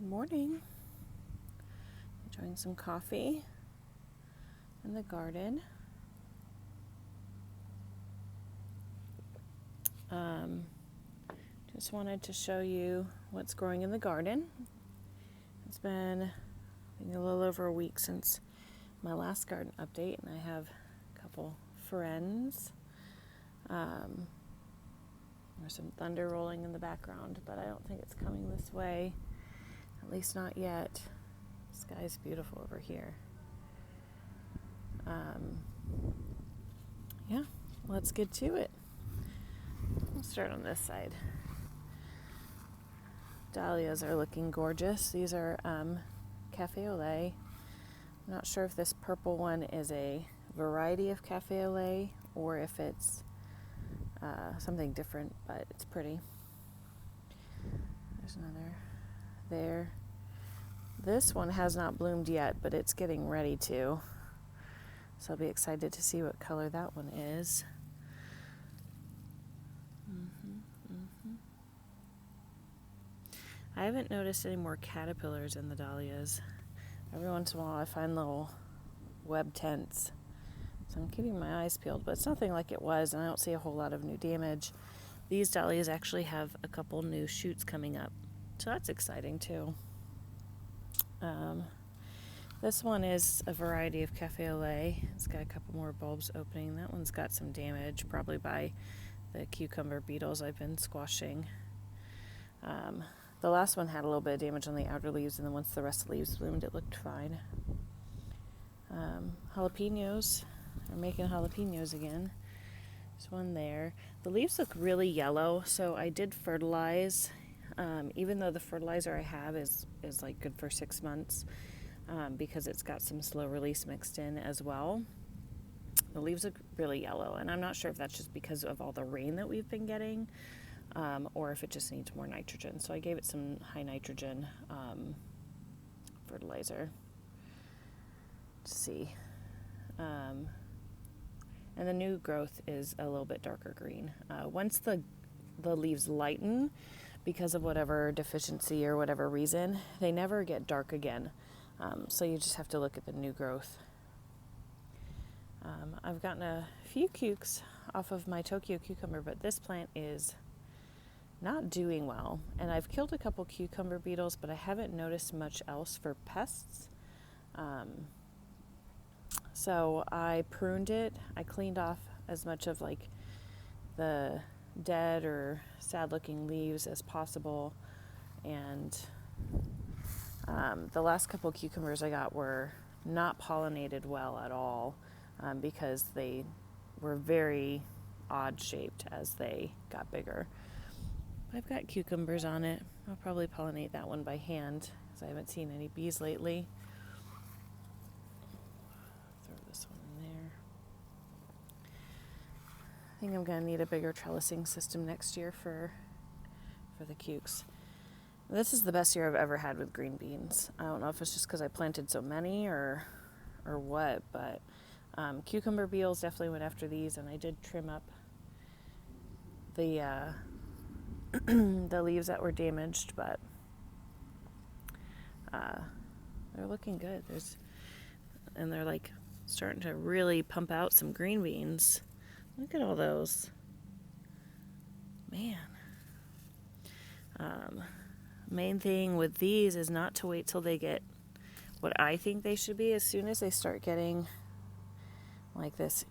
Morning. Enjoying some coffee in the garden. Just wanted to show you what's growing in the garden. It's been a little over a week since my last garden update, and I have a couple friends. There's some thunder rolling in the background, but I don't think it's coming this way. At least not yet. The sky's beautiful over here. Let's get to it. We'll start on this side. Dahlias are looking gorgeous. These are cafe au lait. I'm not sure if this purple one is a variety of cafe au lait or if it's something different, but it's pretty. There's another there. This one has not bloomed yet, but it's getting ready to. So I'll be excited to see what color that one is. I haven't noticed any more caterpillars in the dahlias. Every once in a while I find little web tents. So I'm keeping my eyes peeled, but it's nothing like it was, and I don't see a whole lot of new damage. These dahlias actually have a couple new shoots coming up, so that's exciting too. This one is a variety of cafe au lait. It's got a couple more bulbs opening. That one's got some damage, probably by the cucumber beetles I've been squashing. The last one had a little bit of damage on the outer leaves, and then once the rest of the leaves bloomed, it looked fine. Jalapenos are making jalapenos again. There's one there. The leaves look really yellow, so I did fertilize. Even though the fertilizer I have is like good for 6 months, because it's got some slow release mixed in as well. The leaves look really yellow, and I'm not sure if that's just because of all the rain that we've been getting, or if it just needs more nitrogen. So I gave it some high nitrogen fertilizer to see. And the new growth is a little bit darker green. Once the leaves lighten, because of whatever deficiency or whatever reason, they never get dark again. So you just have to look at the new growth. I've gotten a few cukes off of my Tokyo cucumber, but this plant is not doing well. And I've killed a couple cucumber beetles, but I haven't noticed much else for pests. So I pruned it. I cleaned off as much of like the dead or sad looking leaves as possible, and the last couple of cucumbers I got were not pollinated well at all, because they were very odd shaped as they got bigger. I've got cucumbers on it. I'll probably pollinate that one by hand because I haven't seen any bees lately. Throw this one in there. I think I'm going to need a bigger trellising system next year for the cukes. This is the best year I've ever had with green beans. I don't know if it's just because I planted so many or what, but cucumber beetles definitely went after these, and I did trim up the the leaves that were damaged, but they're looking good. And they're like starting to really pump out some green beans. Look at all those. Man. Main thing with these is not to wait till they get what I think they should be. As soon as they start getting like this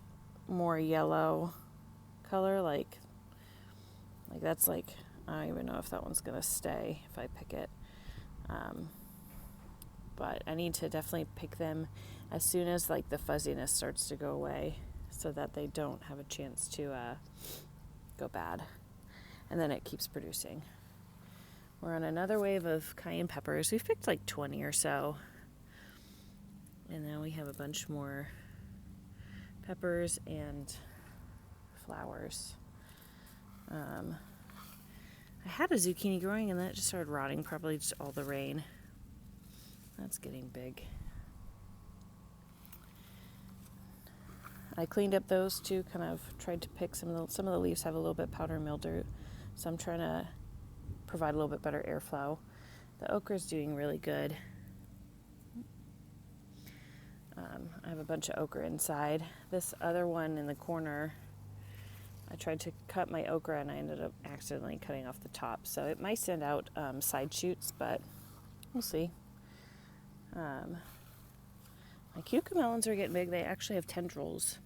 more yellow color, like that's like, I don't even know if that one's gonna stay if I pick it. But I need to definitely pick them as soon as like the fuzziness starts to go away, so that they don't have a chance to go bad, and then it keeps producing. We're on another wave of cayenne peppers. We've picked like 20 or so, and now we have a bunch more peppers and flowers. I had a zucchini growing, and then it just started rotting, probably just all the rain. That's getting big. I cleaned up those two, kind of tried to pick some of the leaves have a little bit powder mildew, so I'm trying to provide a little bit better airflow The okra's doing really good. I have a bunch of okra inside. This other one in the corner, I tried to cut my okra and I ended up accidentally cutting off the top. So it might send out side shoots, but we'll see. My cucamelons are getting big. They actually have tendrils.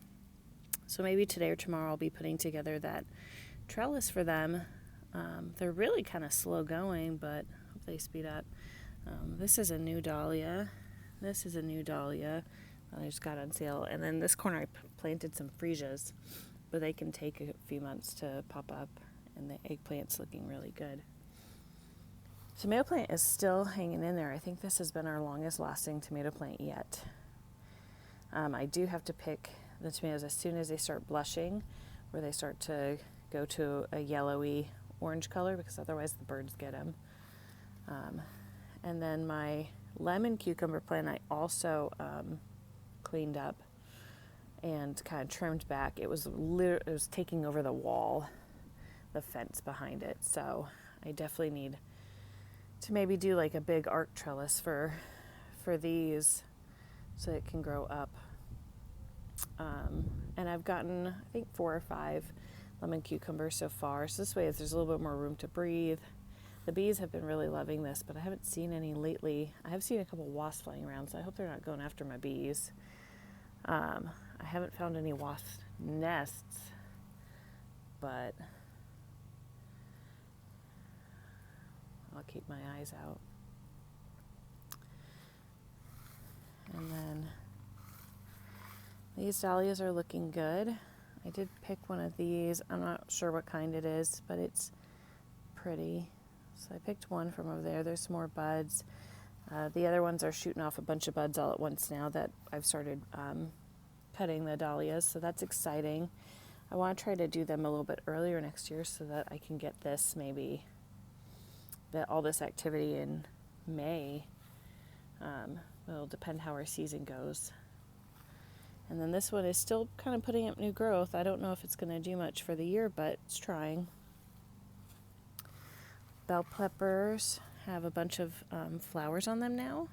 So maybe today or tomorrow I'll be putting together that trellis for them. They're really kind of slow going, but I hope they speed up. This is a new dahlia. This is a new dahlia that I just got on sale. And then this corner I planted some freesias, but they can take a few months to pop up, and the eggplant's looking really good. Tomato plant is still hanging in there. I think this has been our longest lasting tomato plant yet. I do have to pick the tomatoes as soon as they start blushing, where they start to go to a yellowy orange color, because otherwise the birds get them. And then my lemon cucumber plant I also cleaned up and kind of trimmed back. It was taking over the wall, the fence behind it. So I definitely need to maybe do like a big arc trellis for these so it can grow up. And I've gotten, I think, 4 or 5 lemon cucumbers so far. So this way there's a little bit more room to breathe. The bees have been really loving this, but I haven't seen any lately. I have seen a couple wasps flying around, so I hope they're not going after my bees. I haven't found any wasp nests, but I'll keep my eyes out. And then these dahlias are looking good. I did pick one of these. I'm not sure what kind it is, but it's pretty. So I picked one from over there. There's some more buds. The other ones are shooting off a bunch of buds all at once now that I've started cutting the dahlias, so that's exciting. I want to try to do them a little bit earlier next year so that I can get this all this activity in May. It'll depend how our season goes. And then this one is still kind of putting up new growth. I don't know if it's going to do much for the year, but it's trying. Bell peppers have a bunch of flowers on them now.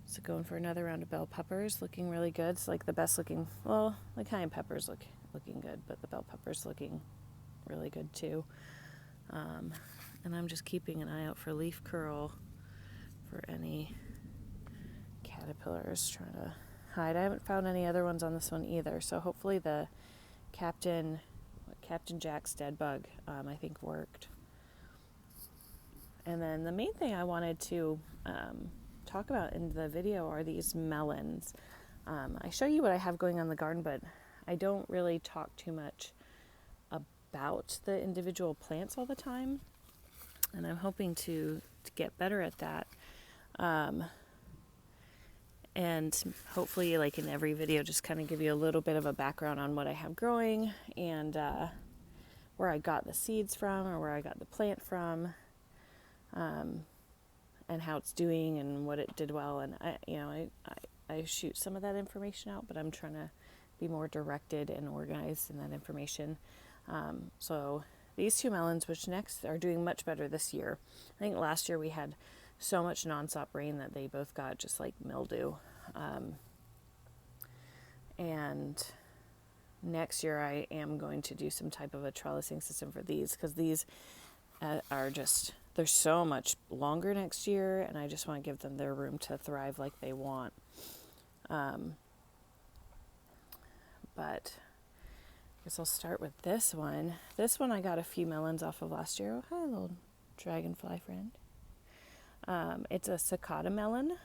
So going for another round of bell peppers, looking really good. It's like the best looking, well, the cayenne peppers looking good, but the bell peppers looking really good too. And I'm just keeping an eye out for leaf curl for any caterpillars trying to hide. I haven't found any other ones on this one either, so hopefully the Captain Jack's dead bug I think worked. And then the main thing I wanted to talk about in the video are these melons. I show you what I have going on in the garden, but I don't really talk too much about the individual plants all the time. And I'm hoping to get better at that. And hopefully, like in every video, just kind of give you a little bit of a background on what I have growing and where I got the seeds from or where I got the plant from. And how it's doing and what it did well. And I shoot some of that information out, but I'm trying to be more directed and organized in that information. So these 2 melons, which next are doing much better this year. I think last year we had so much nonstop rain that they both got just like mildew. And next year I am going to do some type of a trellising system for these, because these are just, they're so much longer next year, and I just want to give them their room to thrive like they want. But I guess I'll start with this one. This one I got a few melons off of last year. Oh, hi, little dragonfly friend. It's a cicada melon,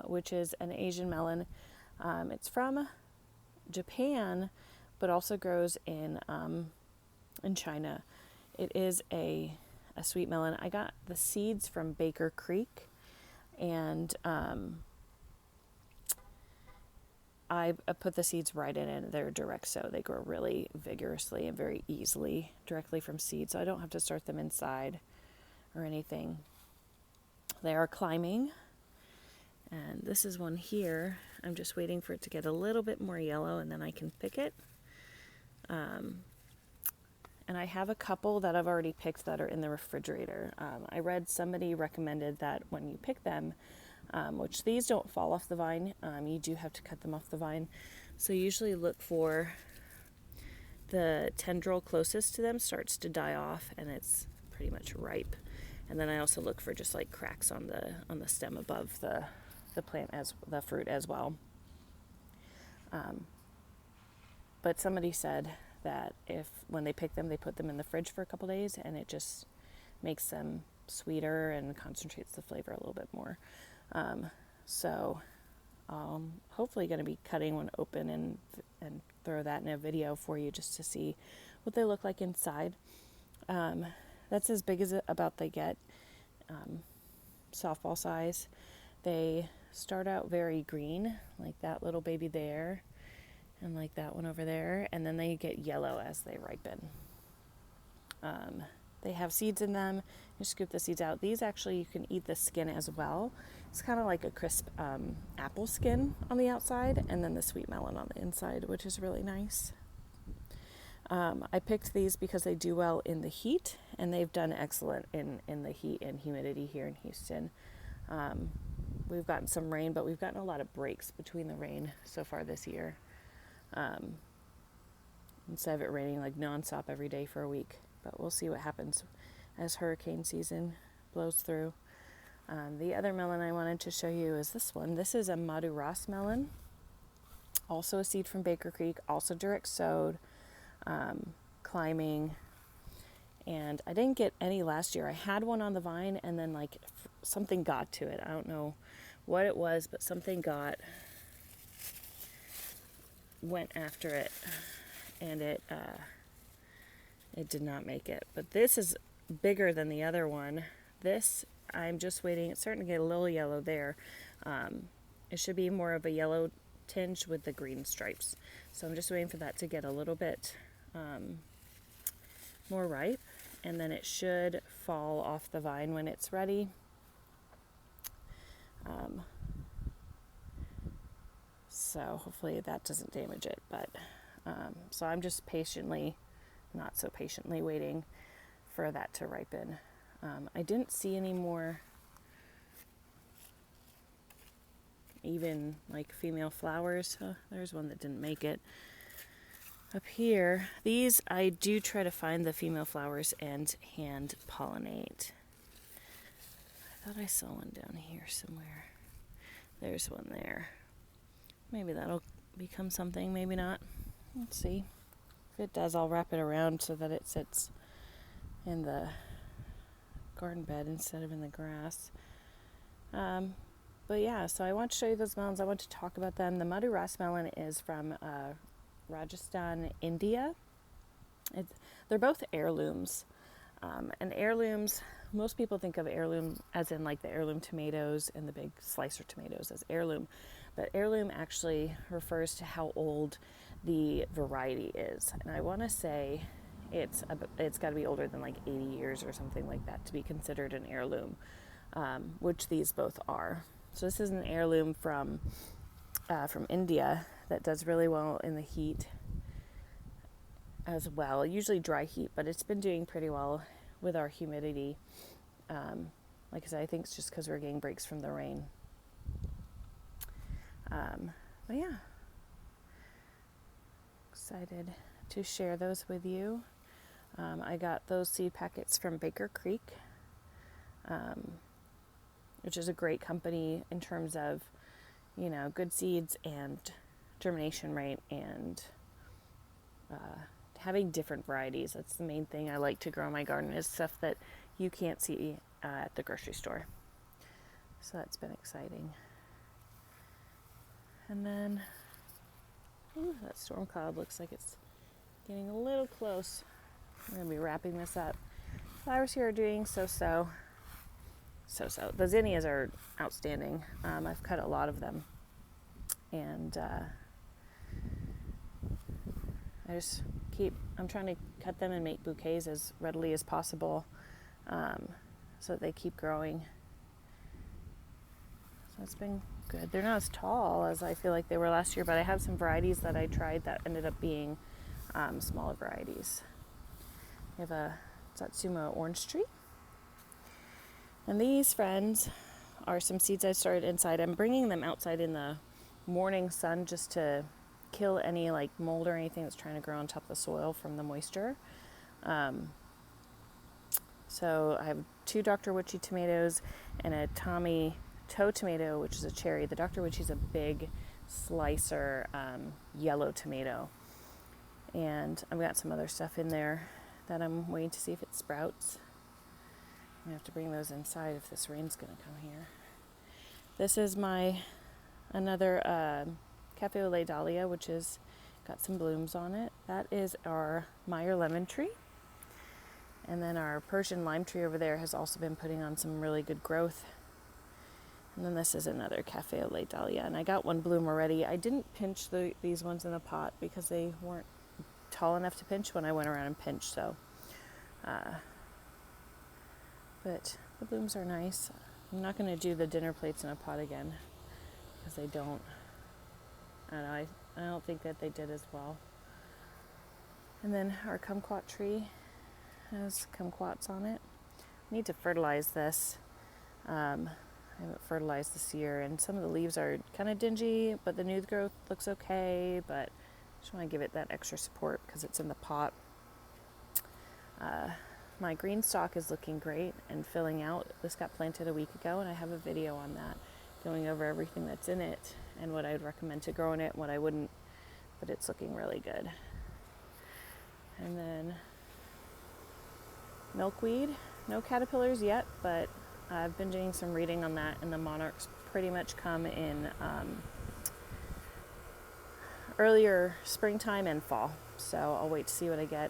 which is an Asian melon. It's from Japan, but also grows in China. It is a sweet melon. I got the seeds from Baker Creek, and I put the seeds right in it. They're direct sow. They grow really vigorously and very easily directly from seed, so I don't have to start them inside or anything. They are climbing, and this is one here. I'm just waiting for it to get a little bit more yellow, and then I can pick it. And I have a couple that I've already picked that are in the refrigerator. I read somebody recommended that when you pick them, which these don't fall off the vine, you do have to cut them off the vine. So usually look for the tendril closest to them starts to die off and it's pretty much ripe. And then I also look for just like cracks on the stem above the plant as the fruit as well. But somebody said that if when they pick them, they put them in the fridge for a couple days and it just makes them sweeter and concentrates the flavor a little bit more. So hopefully going to be cutting one open and throw that in a video for you just to see what they look like inside. That's as big as about they get, softball size. They start out very green, like that little baby there, and like that one over there, and then they get yellow as they ripen. They have seeds in them. You scoop the seeds out. These actually, you can eat the skin as well. It's kind of like a crisp apple skin on the outside, and then the sweet melon on the inside, which is really nice. I picked these because they do well in the heat, and they've done excellent in the heat and humidity here in Houston. We've gotten some rain, but we've gotten a lot of breaks between the rain so far this year. Instead of it raining like nonstop every day for a week. But we'll see what happens as hurricane season blows through. The other melon I wanted to show you is this one. This is a Maduras melon. Also a seed from Baker Creek, also direct sowed, climbing. And I didn't get any last year. I had one on the vine and then like something got to it. I don't know what it was, but something went after it, and it did not make it. But this is bigger than the other one. This, I'm just waiting. It's starting to get a little yellow there. It should be more of a yellow tinge with the green stripes. So I'm just waiting for that to get a little bit more ripe, and then it should fall off the vine when it's ready. So hopefully that doesn't damage it, but so I'm just not so patiently waiting for that to ripen. I didn't see any more even like female flowers. There's one that didn't make it. Up here, these I do try to find the female flowers and hand pollinate. I thought I saw one down here somewhere. There's one there. Maybe that'll become something, maybe not. Let's see. If it does, I'll wrap it around so that it sits in the garden bed instead of in the grass. But yeah, so I want to show you those melons. I want to talk about them. The Maduras melon is from Rajasthan, India. They're both heirlooms. And heirlooms, most people think of heirloom as in like the heirloom tomatoes and the big slicer tomatoes as heirloom. But heirloom actually refers to how old the variety is. And I want to say it's got to be older than like 80 years or something like that to be considered an heirloom, which these both are. So this is an heirloom from India that does really well in the heat as well. Usually dry heat, but it's been doing pretty well with our humidity. Like I said, I think it's just because we're getting breaks from the rain. But yeah, excited to share those with you. I got those seed packets from Baker Creek, which is a great company in terms of, good seeds and germination rate and having different varieties. That's the main thing I like to grow in my garden, is stuff that you can't see at the grocery store. So that's been exciting. And then, that storm cloud looks like it's getting a little close. I'm going to be wrapping this up. Flowers here are doing so-so. The zinnias are outstanding. I've cut a lot of them. And I'm trying to cut them and make bouquets as readily as possible, so that they keep growing. So it's been good. They're not as tall as I feel like they were last year, but I have some varieties that I tried that ended up being smaller varieties. We have a Satsuma orange tree. And these, friends, are some seeds I started inside. I'm bringing them outside in the morning sun just to kill any like mold or anything that's trying to grow on top of the soil from the moisture. So I have 2 Dr. Witchy tomatoes and a Tommy Toe tomato, which is a cherry. The Dr. Witchy is a big slicer yellow tomato. And I've got some other stuff in there that I'm waiting to see if it sprouts. I have to bring those inside if this rain's going to come here. This is my another Cafe au lait dahlia, which is got some blooms on it. That is our Meyer lemon tree. And then our Persian lime tree over there has also been putting on some really good growth. And then this is another Cafe au lait dahlia. And I got one bloom already. I didn't pinch these ones in the pot because they weren't tall enough to pinch when I went around and pinched. So, but the blooms are nice. I'm not going to do the dinner plates in a pot again because they don't. I don't know. I don't think that they did as well. And then our kumquat tree has kumquats on it. I need to fertilize this. I haven't fertilized this year, and some of the leaves are kind of dingy, but the new growth looks okay, but I just want to give it that extra support because it's in the pot. My green stalk is looking great and filling out. This got planted a week ago, and I have a video on that, going over everything that's in it and what I would recommend to grow in it and what I wouldn't, but it's looking really good. And then milkweed, no caterpillars yet, but I've been doing some reading on that, and the monarchs pretty much come in earlier springtime and fall, so I'll wait to see what I get.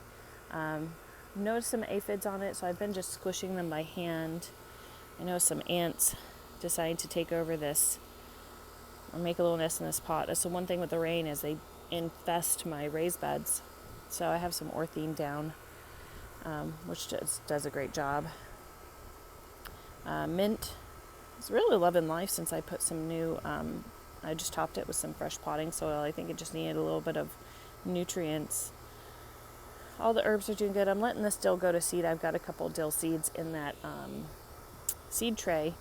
Noticed some aphids on it, so I've been just squishing them by hand. I know some ants deciding to take over this or make a little nest in this pot. So one thing with the rain is they infest my raised beds, so I have some orthene down, which does a great job. Mint is really loving life since I put some new, I just topped it with some fresh potting soil. I think it just needed a little bit of nutrients. All the herbs are doing good. I'm letting this dill go to seed. I've got a couple dill seeds in that seed tray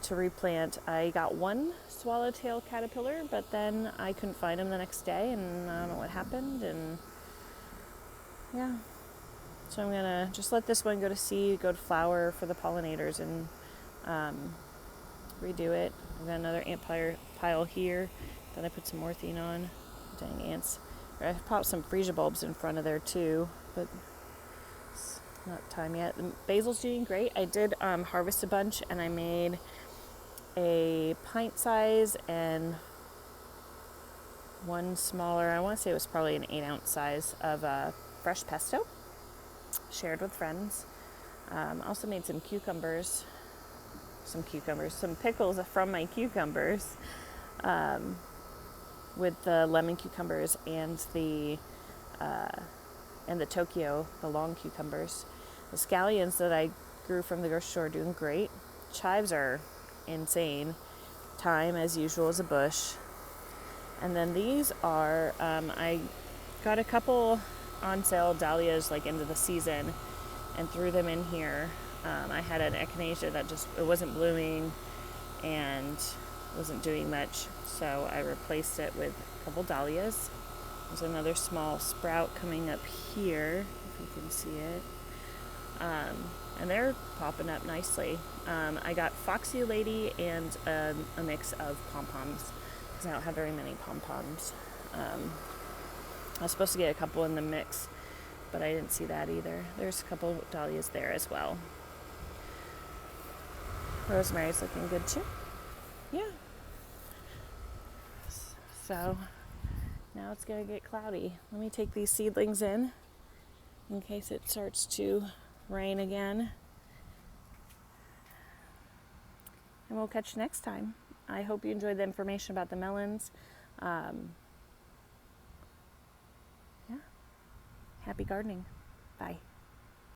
to replant. I got one swallowtail caterpillar, but then I couldn't find him the next day, and I don't know what happened, and yeah. So I'm going to just let this one go to seed, go to flower for the pollinators, and redo it. I've got another ant pile here that I put some orthene on. Dang ants. I popped some freesia bulbs in front of there too, but it's not time yet. The basil's doing great. I did harvest a bunch, and I made a pint size and one smaller, I want to say it was probably an 8-ounce size of fresh pesto, shared with friends. Also made some pickles from my cucumbers, with the lemon cucumbers and the Tokyo, the long cucumbers. The scallions that I grew from the grocery store are doing great. Chives are insane. Thyme, as usual, is a bush. And then these are, I got a couple on sale dahlias like into the season and threw them in here. I had an echinacea that it wasn't blooming and wasn't doing much, so I replaced it with a couple dahlias. There's another small sprout coming up here, if you can see it. And they're popping up nicely. I got Foxy Lady and a mix of pom-poms, because I don't have very many pom-poms. I was supposed to get a couple in the mix, but I didn't see that either. There's a couple of dahlias there as well. Rosemary's looking good too. Yeah. So now it's going to get cloudy. Let me take these seedlings in case it starts to rain again. And we'll catch you next time. I hope you enjoyed the information about the melons. Yeah. Happy gardening. Bye.